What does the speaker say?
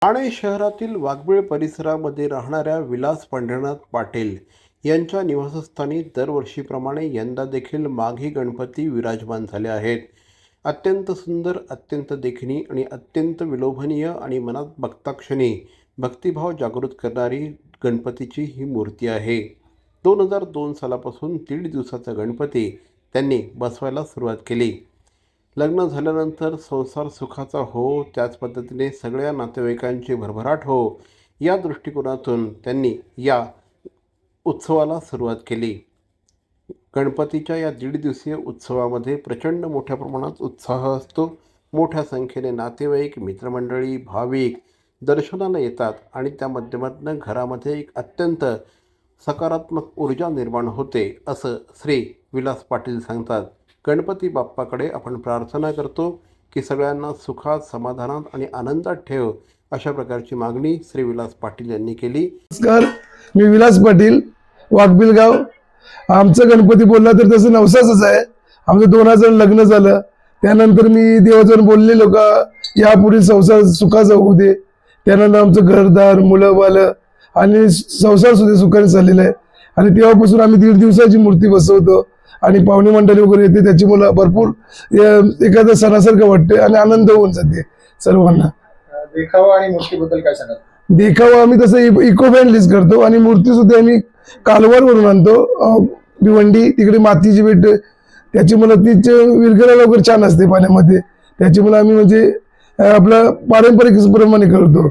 ठाणे शहरातील वाघबीळ परिसरामध्ये राहणाऱ्या विलास पंढरीनाथ पाटील यांच्या निवासस्थानी दरवर्षीप्रमाणे यंदा देखील माघी गणपती विराजमान झाले आहेत। अत्यंत सुंदर, अत्यंत देखणी आणि अत्यंत विलोभनीय आणि मनात बघताक्षणी भक्तिभाव जागृत करणारी गणपतीची ही मूर्ती आहे। 2002 सालापासून 1.5 दिवसाचा गणपती त्यांनी बसवायला सुरुवात केली। लग्न झाल्यानंतर संसार सुखाचा हो, त्याच पद्धतीने सगळ्या नातेवाईकांची भरभराट हो, या दृष्टिकोनातून त्यांनी या उत्सवाला सुरुवात केली। गणपतीच्या या 1.5 दिवसीय उत्सवामध्ये प्रचंड मोठ्या प्रमाणात उत्साह असतो। मोठ्या संख्येने नातेवाईक, मित्रमंडळी, भाविक दर्शनाला येतात आणि त्या माध्यमातून घरामध्ये एक अत्यंत सकारात्मक ऊर्जा निर्माण होते, असं श्री विलास पाटील सांगतात। गणपती बाप्पाकडे आपण प्रार्थना करतो की सगळ्यांना सुखात, समाधानात आणि आनंदात ठेव, अशा प्रकारची मागणी श्री विलास पाटील यांनी केली। नमस्कार, मी विलास पाटील, वाघबीळ गाव। आमचं गणपती बोलला तर तसं नवसाचंच आहे। आमचं 2000 लग्न झालं, त्यानंतर मी देवाजवळ बोललेलो का यापुढे संसार सुखाचा होऊ दे। त्यानंतर आमचं घरदार, मुलं बालं आणि संसार सुद्धा सुखाने चाललेला आहे। आणि तेव्हापासून आम्ही 1.5 दिवसाची मूर्ती बसवतो आणि पाहुणे मंडळी वगैरे येते, त्याची मला भरपूर एखाद्या सणासारखं वाटते आणि आनंद होऊन जाते सर्वांना। देखावा आणि मूर्तीबद्दल काय सांगाल? देखावा आम्ही तसं इको फ्रेंडलीच करतो आणि मूर्ती सुद्धा आम्ही कालवारवरून आणतो, भिवंडी तिकडे मातीची भेट, त्याची मला तीच विरघळायला वगैरे छान असते पाण्यामध्ये, त्याची मला आम्ही म्हणजे आपला पारंपरिक प्रमाणे करतो।